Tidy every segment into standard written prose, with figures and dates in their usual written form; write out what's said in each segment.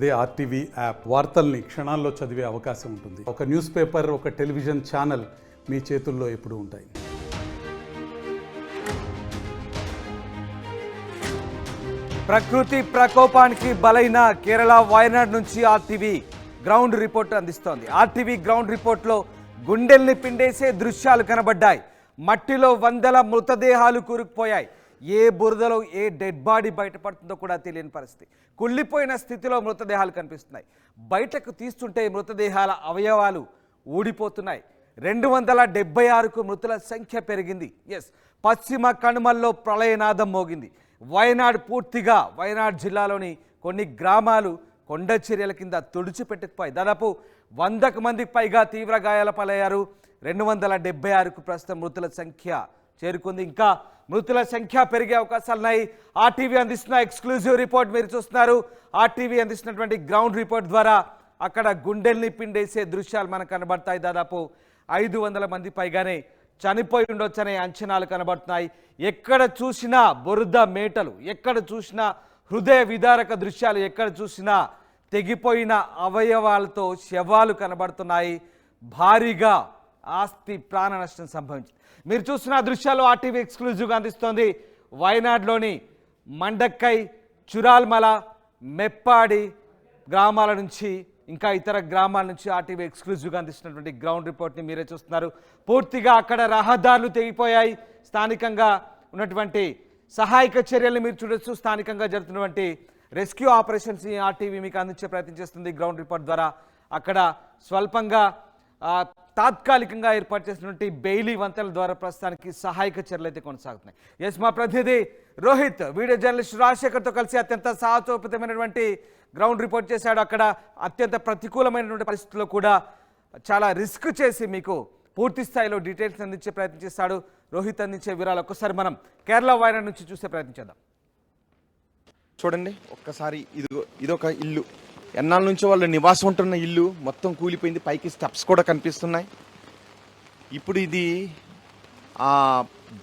అదే RTV app వార్తల్ని క్షణాల్లో చదివే అవకాశం ఉంటుంది. ఒక న్యూస్ పేపర్, ఒక టెలివిజన్ ఛానల్ మీ చేతుల్లో ఎప్పుడూ ఉంటాయి. ప్రకృతి ప్రకోపానికి బలైన కేరళ వయనాడ్ నుంచి ఆర్టీవీ గ్రౌండ్ రిపోర్ట్ అందిస్తోంది. ఆర్టీవీ గ్రౌండ్ రిపోర్ట్లో గుండెల్ని పిండేసే దృశ్యాలు కనబడ్డాయి. మట్టిలో వందల మృతదేహాలు కూరుకుపోయాయి. ఏ బురదలో ఏ డెడ్ బాడీ బయటపడుతుందో కూడా తెలియని పరిస్థితి. కుళ్ళిపోయిన స్థితిలో మృతదేహాలు కనిపిస్తున్నాయి. బయటకు తీస్తుంటే మృతదేహాల అవయవాలు ఊడిపోతున్నాయి. 276కు మృతుల సంఖ్య పెరిగింది. పశ్చిమ కనుమల్లో ప్రళయనాదం మోగింది. వయనాడ్ జిల్లాలోని కొన్ని గ్రామాలు కొండ చర్యల కింద తుడిచిపెట్టుకుపోయి దాదాపు 100కు మందికి పైగా తీవ్ర గాయాల పాలయ్యారు. 276కు ప్రస్తుతం మృతుల సంఖ్య చేరుకుంది. ఇంకా మృతుల సంఖ్య పెరిగే అవకాశాలున్నాయి. ఆర్టీవీ అందిస్తున్న ఎక్స్క్లూజివ్ రిపోర్ట్ మీరు చూస్తున్నారు. ఆర్టీవీ అందిస్తున్నటువంటి గ్రౌండ్ రిపోర్ట్ ద్వారా అక్కడ గుండెల్ని పిండేసే దృశ్యాలు మనకు కనబడతాయి. దాదాపు 500 మంది పైగానే చనిపోయి ఉండొచ్చనే అంచనాలు కనబడుతున్నాయి. ఎక్కడ చూసినా బురద మేటలు, ఎక్కడ చూసినా హృదయ విదారక దృశ్యాలు, ఎక్కడ చూసినా తెగిపోయిన అవయవాలతో శవాలు కనబడుతున్నాయి. భారీగా ఆస్తి ప్రాణ నష్టం సంభవించింది. మీరు చూస్తున్న దృశ్యాలు ఆర్టీవీ ఎక్స్క్లూజివ్గా అందిస్తోంది. వయనాడ్లోని మండక్కై, చురాల్మల, మెప్పాడి గ్రామాల నుంచి ఇంకా ఇతర గ్రామాల నుంచి ఆర్టీవీ ఎక్స్క్లూజివ్గా అందిస్తున్నటువంటి గ్రౌండ్ రిపోర్ట్ని మీరే చూస్తున్నారు. పూర్తిగా అక్కడ రహదారులు తెగిపోయాయి. స్థానికంగా ఉన్నటువంటి సహాయక చర్యలు మీరు చూడొచ్చు. స్థానికంగా జరుగుతున్నటువంటి రెస్క్యూ ఆపరేషన్స్ ఆర్టీవీ మీకు అందించే ప్రయత్నం చేస్తుంది గ్రౌండ్ రిపోర్ట్ ద్వారా. అక్కడ స్వల్పంగా తాత్కాలికంగా ఏర్పాటు చేసినటువంటి బెయిలీ వంతెనల ద్వారా ప్రస్తుతానికి సహాయక చర్యలు అయితే కొనసాగుతున్నాయి. మా ప్రతినిధి రోహిత్ వీడియో జర్నలిస్ట్ రాజశేఖర్తో కలిసి అత్యంత సాహసోపేతమైనటువంటి గ్రౌండ్ రిపోర్ట్ చేశాడు. అక్కడ అత్యంత ప్రతికూలమైనటువంటి పరిస్థితుల్లో కూడా చాలా రిస్క్ చేసి మీకు పూర్తి స్థాయిలో డీటెయిల్స్ అందించే ప్రయత్నం చేశాడు. రోహిత్ అందించే వివరాలు ఒక్కసారి మనం కేరళ వయనాడ్ నుంచి చూసే ప్రయత్నం చేద్దాం. చూడండి ఒక్కసారి, ఇదొక ఇల్లు, ఎన్నాళ్ళ నుంచి వాళ్ళు నివాసం ఉంటున్న ఇల్లు మొత్తం కూలిపోయింది. పైకి స్టెప్స్ కూడా కనిపిస్తున్నాయి. ఇప్పుడు ఇది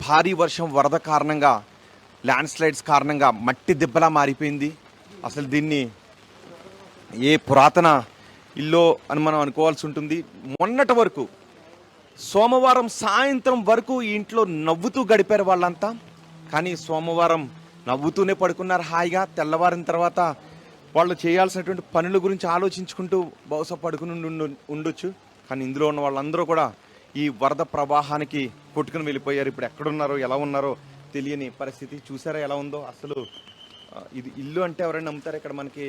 భారీ వర్షం, వరద కారణంగా, ల్యాండ్ స్లైడ్స్ కారణంగా మట్టి దెబ్బలా మారిపోయింది. అసలు దీన్ని ఏ పురాతన ఇల్లు అని మనం అనుకోవాల్సి ఉంటుంది. మొన్నటి వరకు సోమవారం సాయంత్రం వరకు ఈ ఇంట్లో నవ్వుతూ గడిపారు వాళ్ళంతా. కానీ సోమవారం నవ్వుతూనే పడుకున్నారు హాయిగా. తెల్లవారిన తర్వాత వాళ్ళు చేయాల్సినటువంటి పనుల గురించి ఆలోచించుకుంటూ బహుశా పడుకుని ఉండొచ్చు. కానీ ఇందులో ఉన్న వాళ్ళందరూ కూడా ఈ వరద ప్రవాహానికి కొట్టుకుని వెళ్ళిపోయారు. ఇప్పుడు ఎక్కడున్నారో ఎలా ఉన్నారో తెలియని పరిస్థితి. చూసారా ఎలా ఉందో అసలు. ఇది ఇల్లు అంటే ఎవరైనా నమ్ముతారు? ఇక్కడ మనకి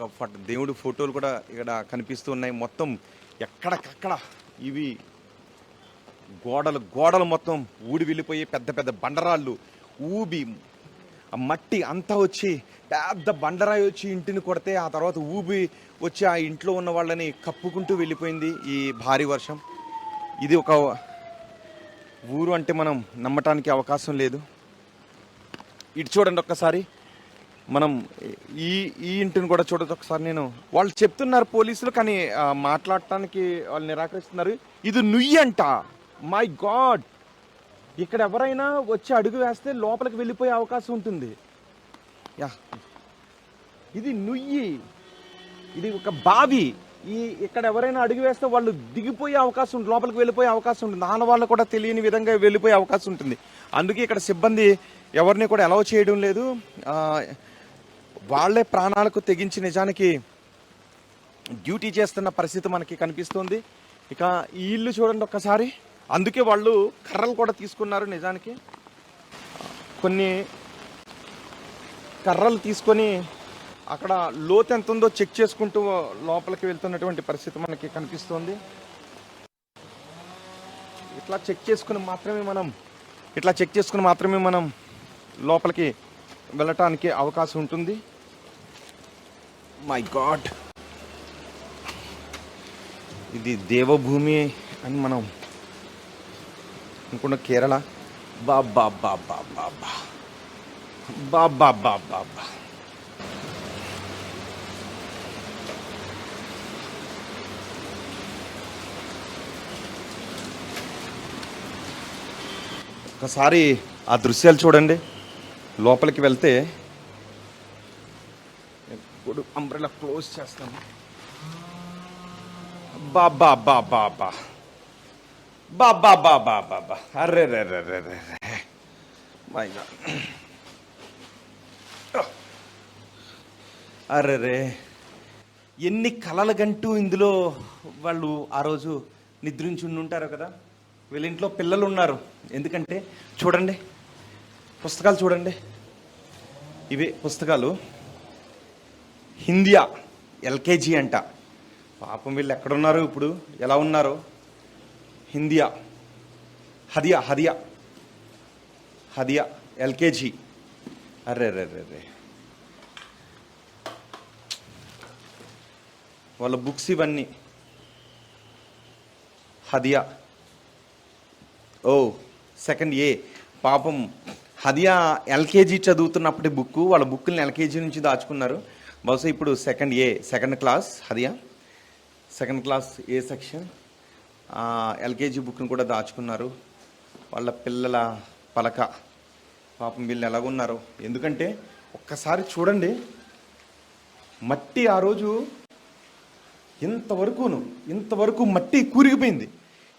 ఒక దేవుడి ఫోటోలు కూడా ఇక్కడ కనిపిస్తూ ఉన్నాయి. మొత్తం ఎక్కడికక్కడ ఇవి గోడలు మొత్తం ఊడి వెళ్ళిపోయి పెద్ద పెద్ద బండరాళ్ళు ఊబి ఆ మట్టి అంతా వచ్చి పెద్ద బండరాయి వచ్చి ఇంటిని కొడితే ఆ తర్వాత ఊబి వచ్చి ఆ ఇంట్లో ఉన్న వాళ్ళని కప్పుకుంటూ వెళ్ళిపోయింది ఈ భారీ వర్షం. ఇది ఒక ఊరు అంటే మనం నమ్మటానికి అవకాశం లేదు. ఇటు చూడండి ఒక్కసారి, మనం ఈ ఇంటిని కూడా చూడదు ఒకసారి. వాళ్ళు చెప్తున్నారు పోలీసులు, కానీ మాట్లాడటానికి వాళ్ళు నిరాకరిస్తున్నారు. ఇది నుయ్యి అంట. మై గాడ్, ఇక్కడ ఎవరైనా వచ్చి అడుగు వేస్తే లోపలికి వెళ్ళిపోయే అవకాశం ఉంటుంది. ఇది నుయ్యి, ఇది ఒక బావి. ఇక్కడ ఎవరైనా అడుగు వేస్తే వాళ్ళు దిగిపోయే అవకాశం ఉంటుంది, లోపలికి వెళ్ళిపోయే అవకాశం ఉంటుంది. ఆనవాళ్ళు కూడా తెలియని విధంగా వెళ్ళిపోయే అవకాశం ఉంటుంది. అందుకే ఇక్కడ సిబ్బంది ఎవరిని కూడా అలౌ చేయడం లేదు. వాళ్లే ప్రాణాలకు తెగించి నిజానికి డ్యూటీ చేస్తున్న పరిస్థితి మనకి కనిపిస్తుంది. ఇక ఈ ఇల్లు చూడండి ఒక్కసారి. అందుకే వాళ్ళు కర్రలు కూడా తీసుకున్నారు. నిజానికి కొన్ని కర్రలు తీసుకొని అక్కడ లోతు ఎంత ఉందో చెక్ చేసుకుంటూ లోపలికి వెళ్తున్నటువంటి పరిస్థితి మనకి కనిపిస్తుంది. ఇట్లా చెక్ చేసుకుని మాత్రమే మనం లోపలికి వెళ్ళటానికి అవకాశం ఉంటుంది. మై గాడ్, ఇది దేవభూమి అని మనం అనుకున్న కేరళ. బాబా బాబా బాబా బాబా బాబా బా. ఒకసారి ఆ దృశ్యాలు చూడండి. లోపలికి వెళ్తే అంబ్రెలా క్లోజ్ చేస్తాను. బాబా బాబా బా బాబా బాబా బాబా అర్రే రే రే రే రే రే మై గాడ్. అర్రే రే, ఎన్ని కలలుగంటూ ఇందులో వాళ్ళు ఆ రోజు నిద్రించి ఉంటారో కదా. వీళ్ళ ఇంట్లో పిల్లలు ఉన్నారు. ఎందుకంటే చూడండి, పుస్తకాలు చూడండి, ఇవే పుస్తకాలు. హిందియా ఎల్కేజీ అంట. పాపం వీళ్ళు ఎక్కడున్నారు ఇప్పుడు, ఎలా ఉన్నారో. హిందియా హదియా హదియా హదియా ఎల్కేజీ. అర్రే రే రే రే, వాళ్ళ బుక్స్ ఇవన్నీ. హదియా ఓ సెకండ్ ఏ. పాపం హదియా ఎల్కేజీ చదువుతున్నప్పటి బుక్, వాళ్ళ బుక్ని ఎల్కేజీ నుంచి దాచుకున్నారు. బహుశా ఇప్పుడు సెకండ్ ఏ, సెకండ్ క్లాస్. హదియా సెకండ్ క్లాస్ ఏ సెక్షన్. ఎల్కేజీ బుక్ని కూడా దాచుకున్నారు. వాళ్ళ పిల్లల పలక. పాపం వీళ్ళు ఎలాగున్నారు. ఎందుకంటే ఒక్కసారి మట్టి ఆ రోజు ఇంతవరకు మట్టి కూరిగిపోయింది.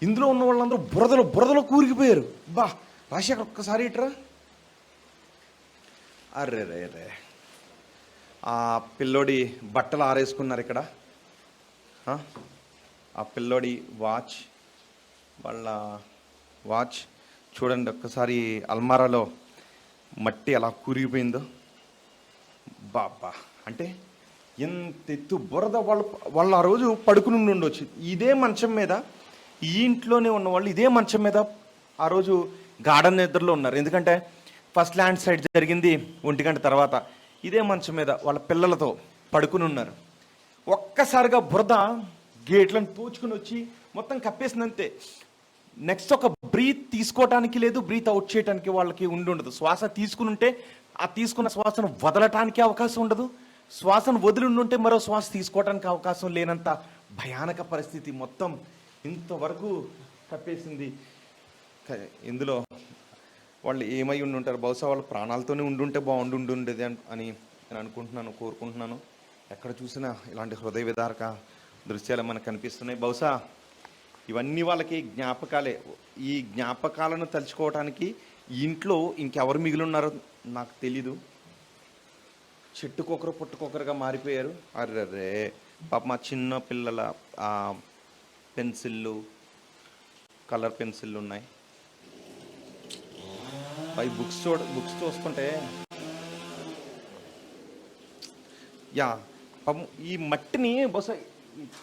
ఇందులో ఉన్న వాళ్ళందరూ బురదలో కూరిగిపోయారు. బా రాజశేఖర్ ఒక్కసారి ఇట్రా. అర్రే రే రే, ఆ పిల్లోడి బట్టలు ఆరేసుకున్నారు ఇక్కడ. ఆ పిల్లోడి వాచ్, వాళ్ళ వాచ్ చూడండి ఒక్కసారి. అల్మారాలో మట్టి ఎలా కూరిగిపోయిందో. బాబా, అంటే ఎంత ఎత్తు బురద. వాళ్ళు ఆ రోజు పడుకుని ఉండొచ్చు ఇదే మంచం మీద. ఈ ఇంట్లోనే ఉన్న వాళ్ళు ఇదే మంచం మీద ఆ రోజు గార్డెన్ నిద్రలో ఉన్నారు. ఎందుకంటే ఫస్ట్ ల్యాండ్ సైడ్ జరిగింది 1 గంట తర్వాత. ఇదే మంచం మీద వాళ్ళ పిల్లలతో పడుకుని ఉన్నారు. ఒక్కసారిగా బురద గేట్లను పూచుకుని వచ్చి మొత్తం కప్పేసింది అంతే. నెక్స్ట్ ఒక బ్రీత్ తీసుకోవటానికి లేదు, బ్రీత్ అవుట్ చేయడానికి వాళ్ళకి ఉండదు. శ్వాస తీసుకుని ఉంటే ఆ తీసుకున్న శ్వాసను వదలటానికి అవకాశం ఉండదు. శ్వాసను వదిలి ఉంటే మరో శ్వాస తీసుకోవడానికి అవకాశం లేనంత భయానక పరిస్థితి. మొత్తం ఇంతవరకు కప్పేసింది. ఇందులో వాళ్ళు ఏమై ఉండుంటారు. బహుశా వాళ్ళు ప్రాణాలతోనే ఉండుంటే బాగుండుండేది అని నేను అనుకుంటున్నాను, కోరుకుంటున్నాను. ఎక్కడ చూసినా ఇలాంటి హృదయ విదారక దృశ్యాలు మనకు కనిపిస్తున్నాయి. బహుశా ఇవన్నీ వాళ్ళకి జ్ఞాపకాలే. ఈ జ్ఞాపకాలను తలుచుకోవటానికి ఇంట్లో ఇంకెవరు మిగిలి ఉన్నారో నాకు తెలీదు. చెట్టుకొకరు పుట్టుకొకరుగా మారిపోయారు. అర్రే పాప, మా చిన్న పిల్లల పెన్సిళ్ళు, కలర్ పెన్సిళ్ళు ఉన్నాయి. పై బుక్స్ చూస్తుంటే పాపం ఈ మట్టిని బహుశా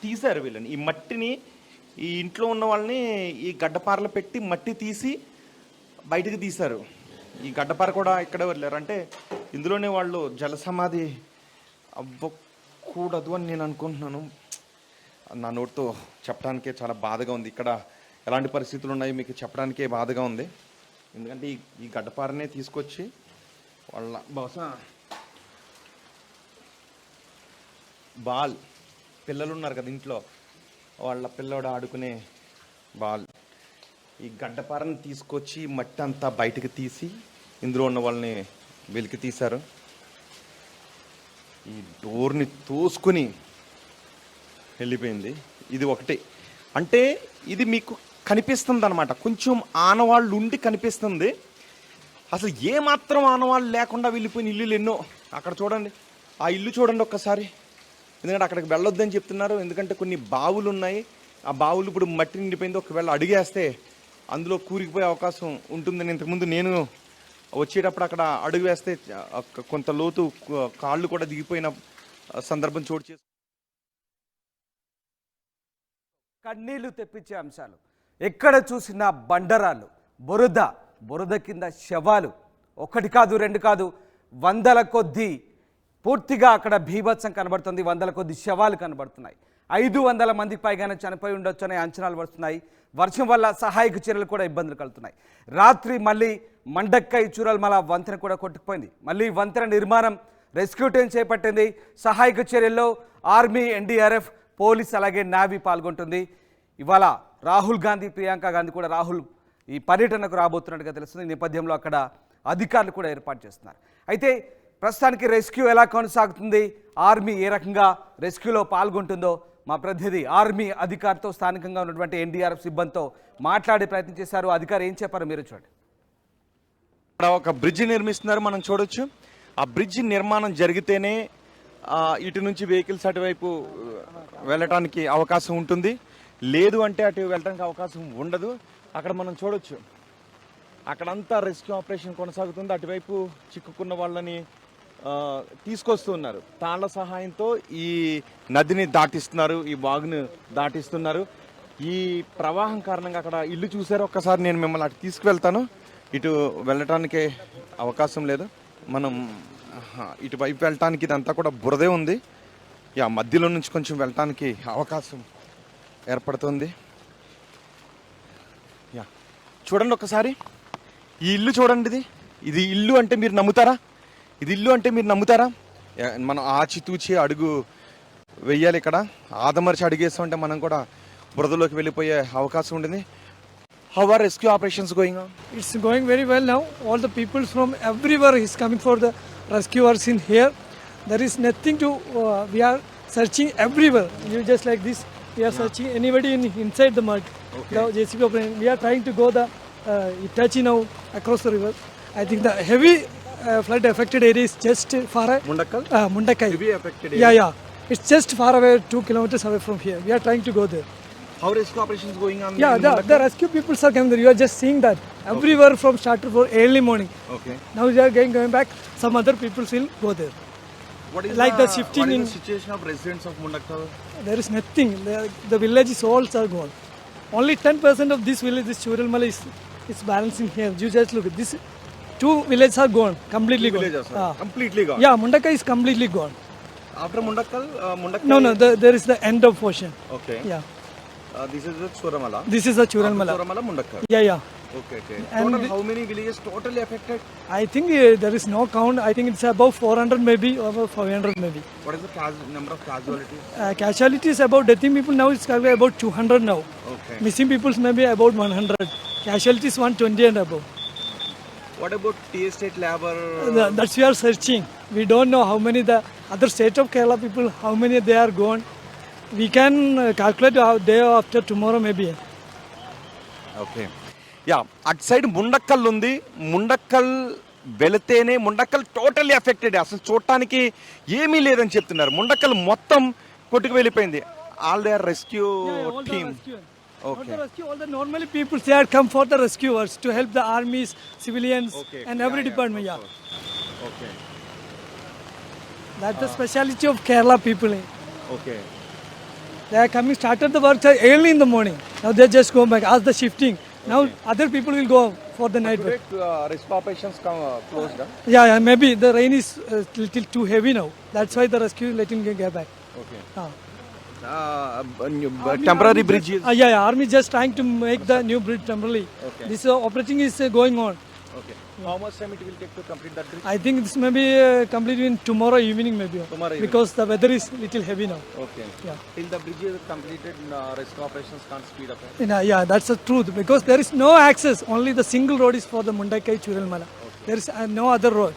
తీశారు వీళ్ళని. ఈ మట్టిని ఈ ఇంట్లో ఉన్న వాళ్ళని ఈ గడ్డపారలు పెట్టి మట్టి తీసి బయటకు తీశారు. ఈ గడ్డపార కూడా ఇక్కడే వదిలేరు. అంటే ఇందులోనే వాళ్ళు జలసమాధి అవ్వకూడదు అని నేను అనుకుంటున్నాను. నా నోటితో చెప్పడానికే చాలా బాధగా ఉంది. ఇక్కడ ఎలాంటి పరిస్థితులు ఉన్నాయి మీకు చెప్పడానికే బాధగా ఉంది. ఎందుకంటే ఈ గడ్డపారనే తీసుకొచ్చి వాళ్ళ బహుశా బాల్, పిల్లలు ఉన్నారు కదా ఇంట్లో, వాళ్ళ పిల్లోడు ఆడుకునే బాల్, ఈ గడ్డపారని తీసుకొచ్చి మట్టి అంతా బయటకు తీసి ఇందులో ఉన్న వాళ్ళని వెలికి తీశారు. ఈ డోర్ని తోసుకుని వెళ్ళిపోయింది. ఇది ఒకటి. అంటే ఇది మీకు కనిపిస్తుంది అనమాట, కొంచెం ఆనవాళ్ళు ఉండి కనిపిస్తుంది. అసలు ఏమాత్రం ఆనవాళ్ళు లేకుండా వెళ్ళిపోయిన ఇల్లులు ఎన్నో. అక్కడ చూడండి, ఆ ఇల్లు చూడండి ఒక్కసారి. ఎందుకంటే అక్కడికి వెళ్ళొద్దని చెప్తున్నారు. ఎందుకంటే కొన్ని బావులు ఉన్నాయి. ఆ బావులు ఇప్పుడు మట్టి నిండిపోయింది. ఒకవేళ అడుగేస్తే అందులో కూరికిపోయే అవకాశం ఉంటుందని ఇంతకుముందు నేను వచ్చేటప్పుడు అక్కడ అడుగు వేస్తే కొంత లోతు కాళ్ళు కూడా దిగిపోయిన సందర్భం చోటు చేసి కన్నీళ్లు తెప్పించే అంశాలు. ఎక్కడ చూసినా బండరాళ్ళు, బురద కింద శవాలు. ఒకటి కాదు, రెండు కాదు, వందల కొద్దీ. పూర్తిగా అక్కడ భీభత్సం కనబడుతుంది. వందల కొద్ది శవాలు కనబడుతున్నాయి. 500 మందికి పైగానే చనిపోయి ఉండొచ్చు అనే అంచనాలు వస్తున్నాయి. వర్షం వల్ల సహాయక చర్యలు కూడా ఇబ్బందులు కలుగుతున్నాయి. రాత్రి మళ్ళీ మండక్కై చూరల్మల వంతెన కూడా కొట్టుకుపోయింది. మళ్ళీ వంతెన నిర్మాణం, రెస్క్యూ టీం చేపట్టింది. సహాయక చర్యల్లో ఆర్మీ, ఎన్డీఆర్ఎఫ్, పోలీస్ అలాగే నేవీ పాల్గొంటుంది. ఇవాళ రాహుల్ గాంధీ, ప్రియాంక గాంధీ కూడా రాహుల్ ఈ పర్యటనకు రాబోతున్నట్టుగా తెలుస్తుంది. ఈ నేపథ్యంలో అక్కడ అధికారులు కూడా ఏర్పాటు చేస్తున్నారు. అయితే ప్రస్తుతానికి రెస్క్యూ ఎలా కొనసాగుతుంది, ఆర్మీ ఏ రకంగా రెస్క్యూలో పాల్గొంటుందో మా ప్రతినిధి ఆర్మీ అధికారితో స్థానికంగా ఉన్నటువంటి ఎన్డీఆర్ఎఫ్ సిబ్బందితో మాట్లాడే ప్రయత్నం చేశారు. అధికారి ఏం చెప్పారో మీరు చూడండి. ఇక్కడ ఒక బ్రిడ్జ్ నిర్మిస్తున్నారు, మనం చూడొచ్చు. ఆ బ్రిడ్జ్ నిర్మాణం జరిగితేనే ఇటు నుంచి వెహికల్స్ అటువైపు వెళ్ళటానికి అవకాశం ఉంటుంది, లేదు అంటే అటు వెళ్ళడానికి అవకాశం ఉండదు. అక్కడ మనం చూడొచ్చు, అక్కడంతా రెస్క్యూ ఆపరేషన్ కొనసాగుతుంది. అటువైపు చిక్కుకున్న వాళ్ళని తీసుకొస్తూ ఉన్నారు. తాళ్ల సహాయంతో ఈ నదిని దాటిస్తున్నారు, ఈ వాగును దాటిస్తున్నారు. ఈ ప్రవాహం కారణంగా అక్కడ ఇల్లు చూసారు. ఒక్కసారి నేను మిమ్మల్ని అటు తీసుకువెళ్తాను. ఇటు వెళ్ళటానికి అవకాశం లేదు. మనం ఇటువైపు వెళ్ళటానికి ఇదంతా కూడా బురదే ఉంది. మధ్యలో నుంచి కొంచెం వెళ్ళటానికి అవకాశం ఏర్పడుతుంది. చూడండి ఒకసారి, ఈ ఇల్లు చూడండి. ఇది ఇల్లు అంటే మీరు నమ్ముతారా? ఇది ఇల్లు అంటే మీరు నమ్ముతారా? మనం ఆచితూచి అడుగు వెయ్యాలి. ఇక్కడ ఆదమర్చి అడుగేస్తామంటే మనం కూడా బురదలోకి వెళ్ళిపోయే అవకాశం ఉంటుంది. How are rescue operations going on? It's going very well now. All the people from everywhere is coming for the rescuers in here. There is nothing to, we are searching everywhere. You just like this, we are searching anybody inside the mud. Okay. The JCB operation. We are trying to go the Itachi now across the river. I think the heavy flood affected area is just far. Mundakkal? Mundakai. Heavy affected area? Yeah. It's just far away, 2 kilometers away from here. We are trying to go there. How rescue operations going on? Yeah, in the rescue people are coming there. You are just seeing that. Everywhere from started for early morning. Okay. Now they are going back. Some other people will go there. What is Like the shifting what is in- the situation of residents of Mundakkal? There is nothing. The villages all are gone. Only 10% of this village, this Churalmala, is balancing here. You just look at this. 2 villages are gone. Completely gone. Villages are completely gone. Yeah, Mundakai is completely gone. After Mundakkal, Mundakkal. No, there is the end of portion. Okay. Yeah. This is the Suramala. This is the Churalmala. Suramala, Mundakkal. Yeah. Okay. And Total, how many villages totally affected? I think there is no count. I think it's above 400 maybe, or above 500 maybe. What is the number of casualties? Casualties about deathing people now it's about 200 now. Okay. Missing people maybe about 100. Casualties 120 and above. What about T State labor? That's we are searching. We don't know how many the other state of Kerala people, how many they are gone. We can calculate how day after tomorrow maybe. Okay. అటు side Mundakkal ఉంది. ముండక్కల్ వెళితేనే Mundakkal totally affected. అసలు చూడటానికి ఏమీ లేదని చెప్తున్నారు. ముండక్కల్ మొత్తం కొట్టుకు వెళ్ళిపోయింది. All they are rescue team. Okay. All the normally people they are come for the rescuers to help the armies, civilians, Okay. and every department. Yeah, okay. that's the speciality of Kerala people. Okay. They are coming, started the work early in the morning. Now they just go back, ask the shifting. Now other people will go for the night work. Rescue operations closed. Yeah, maybe the rain is little too heavy now. That's why the rescue letting get back. Okay. Ah. Temporary bridges. Yeah, army just trying to make the new bridge temporarily. Okay. This operating is going on. Okay. How much time it will take to complete that bridge? I think this may be completed in tomorrow evening maybe. Tomorrow evening. Because the weather is little heavy now. Okay. Yeah. Till the bridge is completed, rescue operations can't speed up. Yeah, that's the truth. Because there is no access. Only the single road is for the Mundakai Churalmala. There is no other road.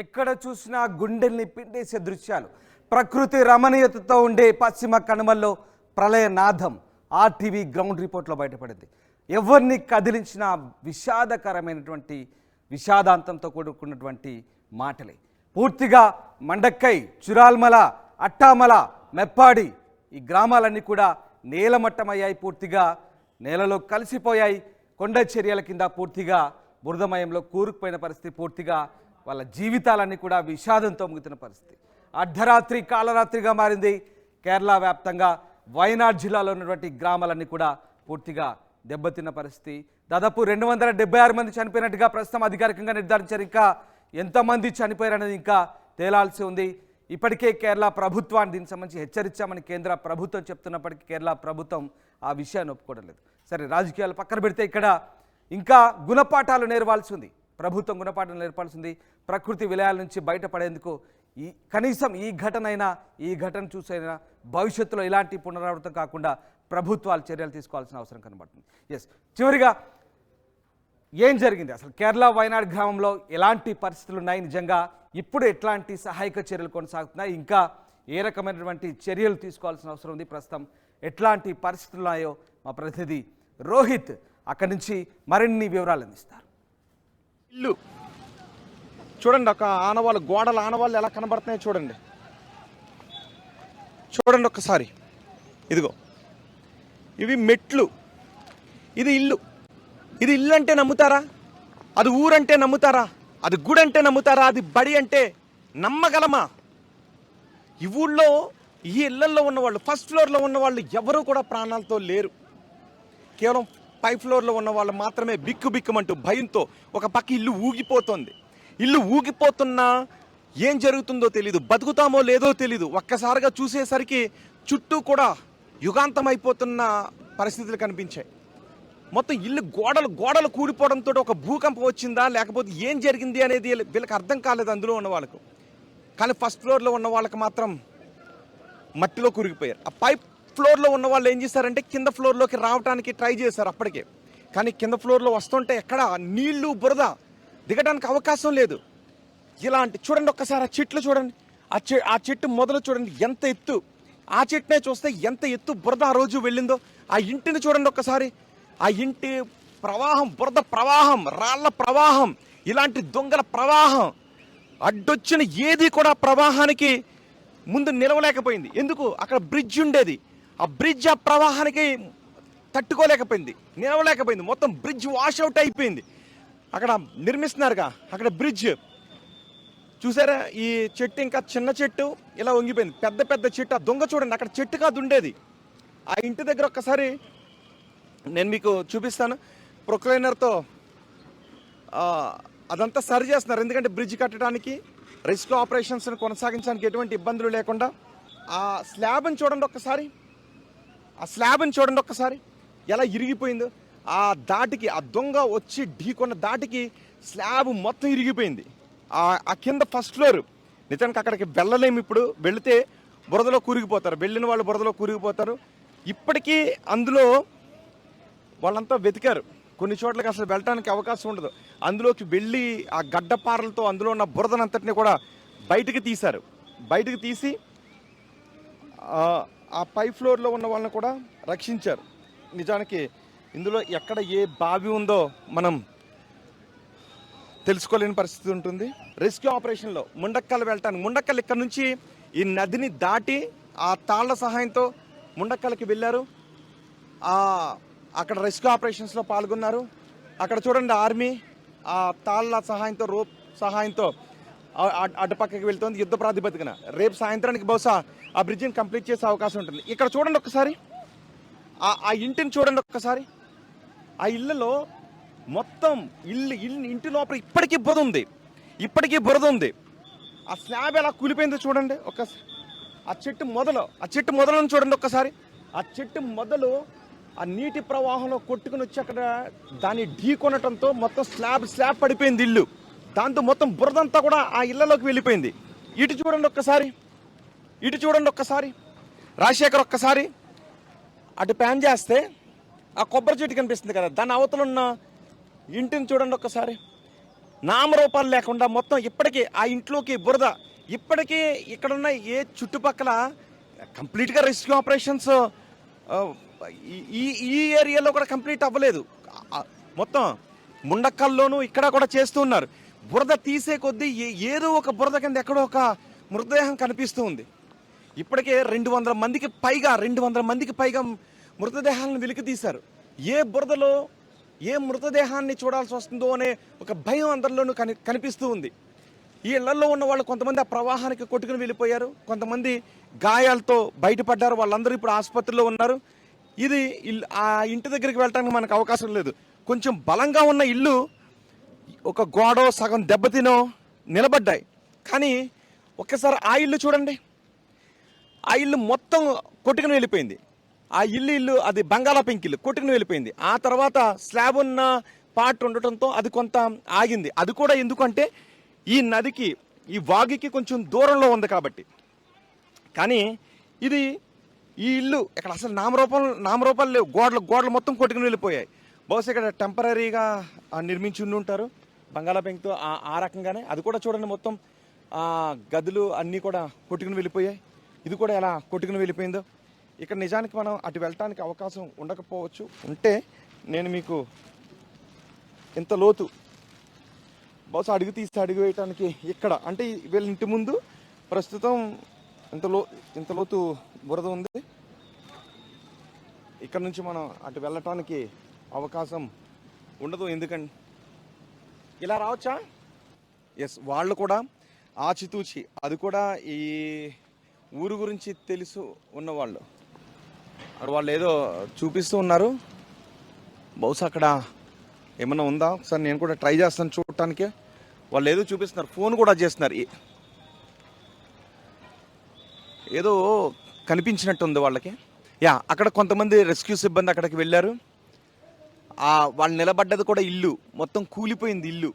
ఎక్కడ చూసినా గుండెల్ని పిండేసే దృశ్యాలు, ప్రకృతి రమణీయతతో ఉండే పశ్చిమ కనుమల్లో ప్రళయ నాదం RTV ground రిపోర్ట్లో బయటపడింది. ఎవరిని కదిలించిన విషాదకరమైనటువంటి విషాదాంతంతో కూడుకున్నటువంటి మాటలే. పూర్తిగా మండక్కై, చురాల్మల, అట్టామల, మెప్పాడి ఈ గ్రామాలన్నీ కూడా నేలమట్టమయ్యాయి. పూర్తిగా నేలలో కలిసిపోయాయి. కొండ చర్యల కింద పూర్తిగా బురదమయంలో కూరుకుపోయిన పరిస్థితి. పూర్తిగా వాళ్ళ జీవితాలన్నీ కూడా విషాదంతో ముగుతున్న పరిస్థితి. అర్ధరాత్రి కాలరాత్రిగా మారింది. కేరళ వ్యాప్తంగా వయనాడ్ జిల్లాలో ఉన్నటువంటి గ్రామాలన్నీ కూడా పూర్తిగా దెబ్బతిన్న పరిస్థితి. దాదాపు 276 మంది చనిపోయినట్టుగా ప్రస్తుతం అధికారికంగా నిర్ధారించారు. ఇంకా ఎంతమంది చనిపోయారనేది ఇంకా తేలాల్సి ఉంది. ఇప్పటికే కేరళ ప్రభుత్వాన్ని దీనికి సంబంధించి హెచ్చరించామని కేంద్ర ప్రభుత్వం చెప్తున్నప్పటికీ కేరళ ప్రభుత్వం ఆ విషయాన్ని ఒప్పుకోవడం లేదు. సరే, రాజకీయాలు పక్కన పెడితే ఇక్కడ ఇంకా గుణపాఠాలు నేర్వాల్సి ఉంది. ప్రభుత్వం గుణపాఠం నేర్పాల్సింది. ప్రకృతి విలయాల నుంచి బయటపడేందుకు కనీసం ఈ ఘటన చూసైనా భవిష్యత్తులో ఇలాంటి పునరావృతం కాకుండా ప్రభుత్వాలు చర్యలు తీసుకోవాల్సిన అవసరం కనబడుతుంది. చివరిగా ఏం జరిగింది అసలు కేరళ వైనాడ్ గ్రామంలో ఎలాంటి పరిస్థితులు ఉన్నాయి, నిజంగా ఇప్పుడు ఎట్లాంటి సహాయక చర్యలు కొనసాగుతున్నాయి, ఇంకా ఏ రకమైనటువంటి చర్యలు తీసుకోవాల్సిన అవసరం ఉంది, ప్రస్తుతం ఎట్లాంటి పరిస్థితులు ఉన్నాయో మా ప్రతినిధి రోహిత్ అక్కడి నుంచి మరిన్ని వివరాలు అందిస్తారు. ఇల్లు చూడండి, ఒక ఆనవాళ్ళు, గోడల ఆనవాళ్ళు ఎలా కనబడుతున్నాయో చూడండి. చూడండి ఒక్కసారి, ఇదిగో ఇవి మెట్లు, ఇది ఇల్లు. ఇది ఇల్లు అంటే నమ్ముతారా? అది ఊరంటే నమ్ముతారా? అది గుడి అంటే నమ్ముతారా? అది బడి అంటే నమ్మగలమా? ఈ ఊళ్ళో ఈ ఇళ్లల్లో ఉన్నవాళ్ళు, ఫస్ట్ ఫ్లోర్లో ఉన్నవాళ్ళు ఎవరూ కూడా ప్రాణాలతో లేరు. కేవలం 5 ఫ్లోర్లో ఉన్న వాళ్ళు మాత్రమే బిక్కు బిక్కుమంటూ భయంతో ఒక పక్క ఇల్లు ఊగిపోతుంది. ఇల్లు ఊగిపోతున్నా ఏం జరుగుతుందో తెలీదు, బతుకుతామో లేదో తెలీదు. ఒక్కసారిగా చూసేసరికి చుట్టూ కూడా యుగాంతం అయిపోతున్న పరిస్థితులు కనిపించాయి. మొత్తం ఇల్లు గోడలు కూలిపోవడంతో ఒక భూకంపం వచ్చిందా లేకపోతే ఏం జరిగింది అనేది వీళ్ళకి అర్థం కాలేదు అందులో ఉన్న వాళ్ళకు. కానీ ఫస్ట్ ఫ్లోర్లో ఉన్న వాళ్ళకి మాత్రం మట్టిలో కూరుకుపోయారు. ఆ 5 ఫ్లోర్లో ఉన్న వాళ్ళు ఏం చేశారంటే కింద ఫ్లోర్లోకి రావడానికి ట్రై చేశారు అప్పటికే. కానీ కింద ఫ్లోర్లో వస్తుంటే ఎక్కడ నీళ్లు బురద, దిగడానికి అవకాశం లేదు. ఇలాంటి చూడండి ఒక్కసారి, ఆ చెట్లు చూడండి, ఆ చెట్టు మొదలు చూడండి ఎంత ఎత్తు, ఆ చెట్టునే చూస్తే ఎంత ఎత్తు బురద ఆ రోజు వెళ్ళిందో. ఆ ఇంటిని చూడండి ఒక్కసారి, ఆ ఇంటి ప్రవాహం, బురద ప్రవాహం, రాళ్ల ప్రవాహం, ఇలాంటి దొంగల ప్రవాహం, అడ్డొచ్చిన ఏది కూడా ప్రవాహానికి ముందు నిలవలేకపోయింది. ఎందుకు? అక్కడ బ్రిడ్జ్ ఉండేది, ఆ బ్రిడ్జ్ ఆ ప్రవాహానికి తట్టుకోలేకపోయింది, నిలవలేకపోయింది. మొత్తం బ్రిడ్జ్ వాషౌట్ అయిపోయింది. అక్కడ నిర్మిస్తున్నారుగా అక్కడ బ్రిడ్జ్ చూసారా, ఈ చెట్టు ఇంకా చిన్న చెట్టు ఇలా వంగిపోయింది, పెద్ద చెట్టు. ఆ దొంగ చూడండి, అక్కడ చెట్టు కాదు ఉండేది. ఆ ఇంటి దగ్గర ఒక్కసారి నేను మీకు చూపిస్తాను. ప్రొక్లైనర్తో అదంతా సరి చేస్తున్నారు, ఎందుకంటే బ్రిడ్జ్ కట్టడానికి, రెస్క్యూ ఆపరేషన్స్ని కొనసాగించడానికి ఎటువంటి ఇబ్బందులు లేకుండా. ఆ స్లాబ్ని చూడండి ఒక్కసారి, ఆ స్లాబ్ని చూడండి ఒక్కసారి ఎలా ఇరిగిపోయిందో. ఆ దాటికి, ఆ దొంగ వచ్చి ఢీకొన్న దాటికి స్లాబ్ మొత్తం ఇరిగిపోయింది. ఆ కింద ఫస్ట్ ఫ్లోర్ నిజానికి అక్కడికి వెళ్ళలేము. ఇప్పుడు వెళితే బురదలో కూరుకుపోతారు, వెళ్ళిన వాళ్ళు బురదలో కూరుకుపోతారు. ఇప్పటికీ అందులో వాళ్ళంతా వెతికారు, కొన్ని చోట్లకి అసలు వెళ్ళడానికి అవకాశం ఉండదు. అందులోకి వెళ్ళి ఆ గడ్డపారలతో అందులో ఉన్న బురదనంతటిని కూడా బయటికి తీశారు. బయటికి తీసి ఆ 5 ఫ్లోర్లో ఉన్న వాళ్ళని కూడా రక్షించారు. నిజానికి ఇందులో ఎక్కడ ఏ బావి ఉందో మనం తెలుసుకోలేని పరిస్థితి ఉంటుంది. రెస్క్యూ ఆపరేషన్లో ముండక్కల్ వెళ్ళటానికి, ముండక్కల్ ఇక్కడ నుంచి ఈ నదిని దాటి ఆ తాళ్ల సహాయంతో ముండక్కల్కి వెళ్ళారు. అక్కడ రెస్క్యూ ఆపరేషన్స్లో పాల్గొన్నారు. అక్కడ చూడండి ఆర్మీ ఆ తాళ్ల సహాయంతో, రోప్ సహాయంతో అటుపక్కకి వెళ్తుంది యుద్ధ ప్రాతిపదికన. రేపు సాయంత్రానికి బహుశా ఆ బ్రిడ్జిని కంప్లీట్ చేసే అవకాశం ఉంటుంది. ఇక్కడ చూడండి ఒక్కసారి, ఆ ఇంటిని చూడండి ఒక్కసారి. ఆ ఇళ్ళలో మొత్తం ఇంటి లోపల ఇప్పటికీ బురద ఉంది. ఆ స్లాబ్ ఎలా కూలిపోయిందో చూడండి ఒక్కసారి. ఆ చెట్టు మొదలను చూడండి ఒక్కసారి. ఆ చెట్టు మొదలు ఆ నీటి ప్రవాహంలో కొట్టుకుని వచ్చి అక్కడ దాన్ని ఢీకొనటంతో మొత్తం స్లాబ్ పడిపోయింది ఇల్లు. దాంతో మొత్తం బురదంతా కూడా ఆ ఇళ్లలోకి వెళ్ళిపోయింది. ఇటు చూడండి ఒక్కసారి, రాజశేఖర్ ఒక్కసారి అటు ప్యాన్ చేస్తే ఆ కొబ్బరి చెట్టు కనిపిస్తుంది కదా, దాని అవతల ఉన్న ఇంటిని చూడండి ఒక్కసారి. నామరూపాలు లేకుండా మొత్తం ఇప్పటికీ ఆ ఇంట్లోకి బురద. ఇప్పటికీ ఇక్కడున్న ఏ చుట్టుపక్కల కంప్లీట్గా రెస్క్యూ ఆపరేషన్స్ ఈ ఏరియాలో కూడా కంప్లీట్ అవ్వలేదు. మొత్తం ముండక్కల్లోనూ ఇక్కడ కూడా చేస్తూ ఉన్నారు. బురద తీసే కొద్దీ ఏదో ఒక బురద కింద ఎక్కడో ఒక మృతదేహం కనిపిస్తూ ఉంది. ఇప్పటికే 200 మందికి పైగా మృతదేహాలను వెలికి తీశారు. ఏ బురదలో ఏ మృతదేహాన్ని చూడాల్సి వస్తుందో అనే ఒక భయం అందరిలోనూ కనిపిస్తూ ఉంది. ఈ ఇళ్లలో ఉన్న వాళ్ళు కొంతమంది ఆ ప్రవాహానికి కొట్టుకుని వెళ్ళిపోయారు, కొంతమంది గాయాలతో బయటపడ్డారు. వాళ్ళందరూ ఇప్పుడు ఆసుపత్రిలో ఉన్నారు. ఇది ఆ ఇంటి దగ్గరికి వెళ్ళడానికి మనకు అవకాశం లేదు. కొంచెం బలంగా ఉన్న ఇల్లు ఒక గోడో సగం దెబ్బతినో నిలబడ్డాయి. కానీ ఒక్కసారి ఆ ఇల్లు చూడండి, ఆ ఇల్లు మొత్తం కొట్టుకుని వెళ్ళిపోయింది. ఆ ఇల్లు అది బంగాళా పెంకిల్లు కొట్టుకుని వెళ్ళిపోయింది. ఆ తర్వాత స్లాబ్ ఉన్న పార్ట్ ఉండటంతో అది కొంత ఆగింది. అది కూడా ఎందుకంటే ఈ నదికి, ఈ వాగుకి కొంచెం దూరంలో ఉంది కాబట్టి. కానీ ఈ ఇల్లు ఇక్కడ అసలు నామరూపాలు లేవు. గోడలు మొత్తం కొట్టుకుని వెళ్ళిపోయాయి. బహుశా ఇక్కడ టెంపరీగా నిర్మించి ఉండి ఉంటారు బంగాళాపెంకుతో ఆ రకంగానే. అది కూడా చూడండి, మొత్తం గదులు అన్నీ కూడా కొట్టుకుని వెళ్ళిపోయాయి. ఇది కూడా ఎలా కొట్టుకుని వెళ్ళిపోయిందో. ఇక్కడ నిజానికి మనం అటు వెళ్ళటానికి అవకాశం ఉండకపోవచ్చు. ఉంటే నేను మీకు ఇంత లోతు బహుశా అడుగు తీసి అడుగు వేయటానికి ఇక్కడ అంటే వీళ్ళ ఇంటి ముందు ప్రస్తుతం ఇంత లోతు బురద ఉంది. ఇక్కడ నుంచి మనం అటు వెళ్ళటానికి అవకాశం ఉండదు. ఎందుకంటే ఇలా రావచ్చా? ఎస్, వాళ్ళు కూడా ఆచితూచి, అది కూడా ఈ ఊరు గురించి తెలుసు ఉన్నవాళ్ళు. వాళ్ళు ఏదో చూపిస్తూ ఉన్నారు. బహుశా అక్కడ ఏమన్నా ఉందా ఒకసారి నేను కూడా ట్రై చేస్తాను చూడటానికి. వాళ్ళు ఏదో చూపిస్తున్నారు, ఫోన్ కూడా చేస్తున్నారు. ఏదో కనిపించినట్టు ఉంది వాళ్ళకి. యా, అక్కడ కొంతమంది రెస్క్యూ సిబ్బంది అక్కడికి వెళ్ళారు. వాళ్ళు నిలబడ్డది కూడా ఇల్లు మొత్తం కూలిపోయింది. ఇల్లు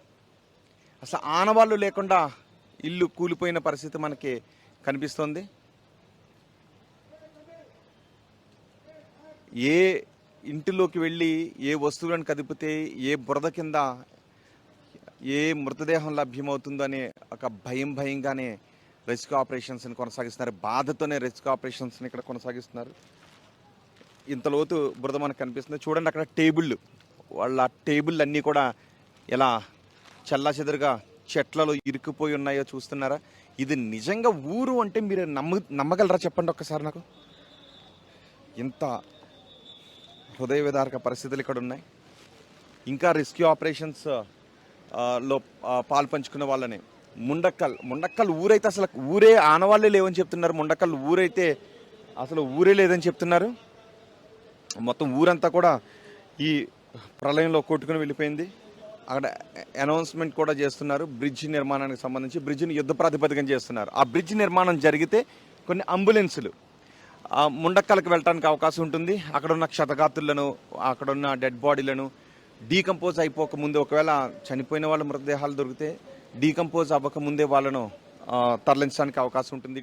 అసలు ఆనవాళ్ళు లేకుండా ఇల్లు కూలిపోయిన పరిస్థితి మనకి కనిపిస్తోంది. ఏ ఇంటిలోకి వెళ్ళి ఏ వస్తువులను కదిపితే ఏ బురద కింద ఏ మృతదేహం లభ్యమవుతుందో అనే ఒక భయంగానే రెస్క్యూ ఆపరేషన్స్ని కొనసాగిస్తున్నారు. బాధతోనే రెస్క్యూ ఆపరేషన్స్ని ఇక్కడ కొనసాగిస్తున్నారు. ఇంత లోతు బురద మనకు కనిపిస్తుంది. చూడండి అక్కడ టేబుళ్ళు, వాళ్ళ టేబుల్ అన్నీ కూడా ఎలా చెల్లాచెదురుగా చెట్లలో ఇరుక్కుపోయి ఉన్నాయో చూస్తున్నారా? ఇది నిజంగా ఊరు అంటే మీరు నమ్మగలరా చెప్పండి ఒక్కసారి నాకు. ఇంత హృదయ విదారక పరిస్థితులు ఇక్కడ ఉన్నాయి. ఇంకా రెస్క్యూ ఆపరేషన్స్ లో పాలు పంచుకున్న వాళ్ళని ముండక్కల్ ఊరైతే అసలు ఊరే ఆనవాళ్ళే లేవని చెప్తున్నారు. ముండక్కల్ ఊరైతే అసలు ఊరే లేదని చెప్తున్నారు. మొత్తం ఊరంతా కూడా ఈ ప్రళయంలో కొట్టుకుని వెళ్ళిపోయింది. అక్కడ అనౌన్స్మెంట్ కూడా చేస్తున్నారు. బ్రిడ్జ్ నిర్మాణానికి సంబంధించి బ్రిడ్జిని యుద్ధ ప్రాతిపదికన చేస్తున్నారు. ఆ బ్రిడ్జ్ నిర్మాణం జరిగితే కొన్ని అంబులెన్సులు ముండక్కలకు వెళ్ళడానికి అవకాశం ఉంటుంది. అక్కడున్న క్షతగాత్రులను, అక్కడున్న డెడ్ బాడీలను డీకంపోజ్ అయిపోకముందే, ఒకవేళ చనిపోయిన వాళ్ళ మృతదేహాలు దొరికితే డీకంపోజ్ అవ్వకముందే వాళ్ళను తరలించడానికి అవకాశం ఉంటుంది.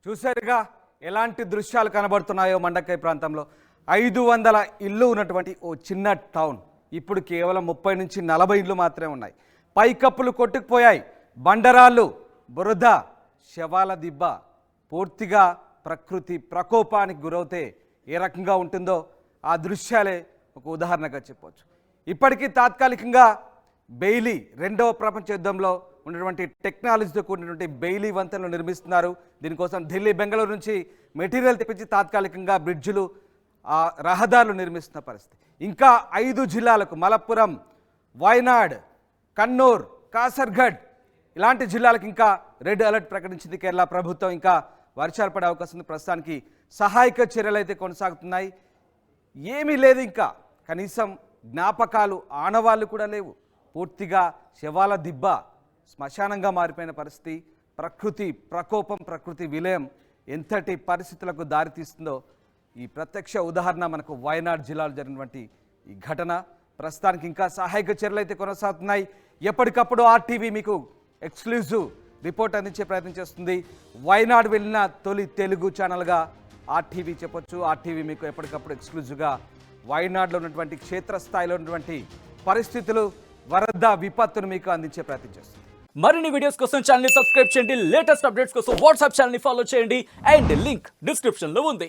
చూసారుగా ఎలాంటి దృశ్యాలు కనబడుతున్నాయో మండక్కై ప్రాంతంలో. 500 ఇళ్ళు ఉన్నటువంటి ఓ చిన్న టౌన్ ఇప్పుడు కేవలం 30 నుంచి 40 ఇళ్ళు మాత్రమే ఉన్నాయి. పైకప్పులు కొట్టుకుపోయాయి. బండరాళ్ళు, బురద, శవాల దిబ్బ. పూర్తిగా ప్రకృతి ప్రకోపానికి గురవుతే ఏ రకంగా ఉంటుందో ఆ దృశ్యాలే ఒక ఉదాహరణగా చెప్పవచ్చు. ఇప్పటికీ తాత్కాలికంగా బెయిలీ, రెండవ ప్రపంచ యుద్ధంలో ఉన్నటువంటి టెక్నాలజీతో కూడినటువంటి బెయిలీ వంతెనలు నిర్మిస్తున్నారు. దీనికోసం ఢిల్లీ, బెంగళూరు నుంచి మెటీరియల్ తెప్పించి తాత్కాలికంగా బ్రిడ్జులు, రహదారులు నిర్మిస్తున్న పరిస్థితి. ఇంకా 5 జిల్లాలకు, మలప్పురం, వయనాడ్, కన్నూర్, కాసర్గఢ్ ఇలాంటి జిల్లాలకు ఇంకా రెడ్ అలర్ట్ ప్రకటించింది కేరళ ప్రభుత్వం. ఇంకా వర్షాలు పడే అవకాశం ఉంది. ప్రస్తుతానికి సహాయక చర్యలు అయితే కొనసాగుతున్నాయి. ఏమీ లేదు, ఇంకా కనీసం జ్ఞాపకాలు, ఆనవాళ్ళు కూడా లేవు. పూర్తిగా శవాల దిబ్బ, శ్మశానంగా మారిపోయిన పరిస్థితి. ప్రకృతి ప్రకోపం, ప్రకృతి విలయం ఎంతటి పరిస్థితులకు దారితీస్తుందో ఈ ప్రత్యక్ష ఉదాహరణ మనకు వయనాడ్ జిల్లాలో జరిగినటువంటి ఈ ఘటన. ప్రస్తుతానికి ఇంకా సహాయక చర్యలు అయితే కొనసాగుతున్నాయి. ఎప్పటికప్పుడు RTV మీకు ఎక్స్క్లూజివ్ రిపోర్ట్ అందించే ప్రయత్నం చేస్తుంది. వయనాడ్ వెళ్ళిన తొలి తెలుగు ఛానల్గా RTV చెప్పొచ్చు. RTV మీకు ఎప్పటికప్పుడు ఎక్స్క్లూజివ్గా వయనాడ్లో ఉన్నటువంటి క్షేత్రస్థాయిలో ఉన్నటువంటి పరిస్థితులు, వరద విపత్తును మీకు అందించే ప్రయత్నం చేస్తుంది. మరిన్ని వీడియోస్ కోసం ఛానల్ ని సబ్స్క్రైబ్ చేయండి. లేటెస్ట్ అప్డేట్స్ కోసం వాట్సాప్ ఛానల్ ని ఫాలో చేయండి. అండ్ లింక్ డిస్క్రిప్షన్ లో ఉంది.